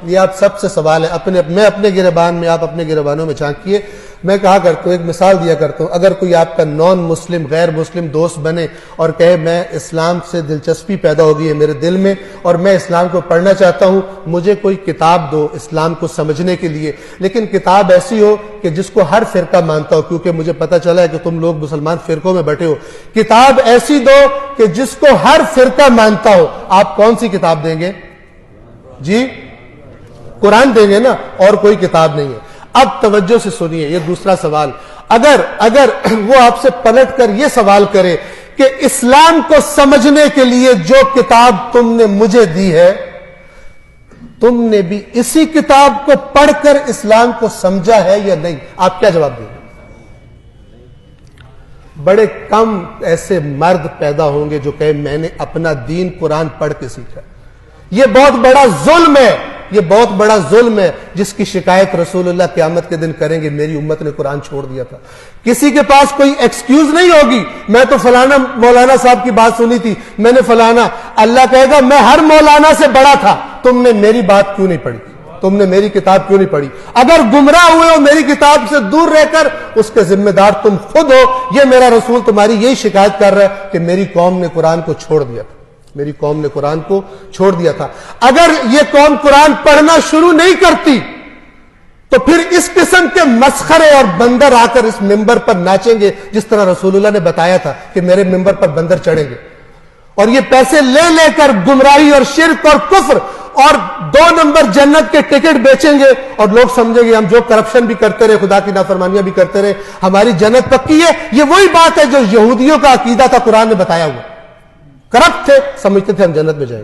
یہ آپ سب سے سوال ہے، میں اپنے گریبان میں، آپ اپنے گریبانوں میں جھانکیے۔ میں کہا کرتا ہوں، ایک مثال دیا کرتا ہوں، اگر کوئی آپ کا نان مسلم غیر مسلم دوست بنے اور کہے میں اسلام سے دلچسپی پیدا ہو گئی ہے میرے دل میں اور میں اسلام کو پڑھنا چاہتا ہوں، مجھے کوئی کتاب دو اسلام کو سمجھنے کے لیے، لیکن کتاب ایسی ہو کہ جس کو ہر فرقہ مانتا ہو، کیونکہ مجھے پتہ چلا ہے کہ تم لوگ مسلمان فرقوں میں بیٹھے ہو، کتاب ایسی دو کہ جس کو ہر فرقہ مانتا ہو۔ آپ کون سی کتاب دیں گے؟ جی قرآن دیں گے نا، اور کوئی کتاب نہیں ہے۔ اب توجہ سے سنیے، یہ دوسرا سوال، اگر وہ آپ سے پلٹ کر یہ سوال کرے کہ اسلام کو سمجھنے کے لیے جو کتاب تم نے مجھے دی ہے، تم نے بھی اسی کتاب کو پڑھ کر اسلام کو سمجھا ہے یا نہیں، آپ کیا جواب دیں گے؟ بڑے کم ایسے مرد پیدا ہوں گے جو کہے میں نے اپنا دین قرآن پڑھ کے سیکھا۔ یہ بہت بڑا ظلم ہے، یہ بہت بڑا ظلم ہے جس کی شکایت رسول اللہ قیامت کے دن کریں گے، میری امت نے قرآن چھوڑ دیا تھا۔ کسی کے پاس کوئی ایکسکیوز نہیں ہوگی، میں تو فلانا مولانا صاحب کی بات سنی تھی، میں نے فلانا، اللہ کہے گا میں ہر مولانا سے بڑا تھا، تم نے میری بات کیوں نہیں پڑھی، تم نے میری کتاب کیوں نہیں پڑھی؟ اگر گمراہ ہوئے ہو میری کتاب سے دور رہ کر، اس کے ذمہ دار تم خود ہو۔ یہ میرا رسول تمہاری یہی شکایت کر رہا ہے کہ میری قوم نے قرآن کو چھوڑ دیا تھا، میری قوم نے قرآن کو چھوڑ دیا تھا۔ اگر یہ قوم قرآن پڑھنا شروع نہیں کرتی تو پھر اس قسم کے مسخرے اور بندر آ کر اس ممبر پر ناچیں گے، جس طرح رسول اللہ نے بتایا تھا کہ میرے ممبر پر بندر چڑھیں گے، اور یہ پیسے لے لے کر گمراہی اور شرک اور کفر اور 2 نمبر جنت کے ٹکٹ بیچیں گے، اور لوگ سمجھیں گے ہم جو کرپشن بھی کرتے رہے، خدا کی نافرمانیاں بھی کرتے رہے، ہماری جنت پکی ہے۔ یہ وہی بات ہے جو یہودیوں کا عقیدہ تھا، قرآن نے بتایا ہوا، کرپٹ تھے، سمجھتے تھے ہم جنت میں جائیں گے۔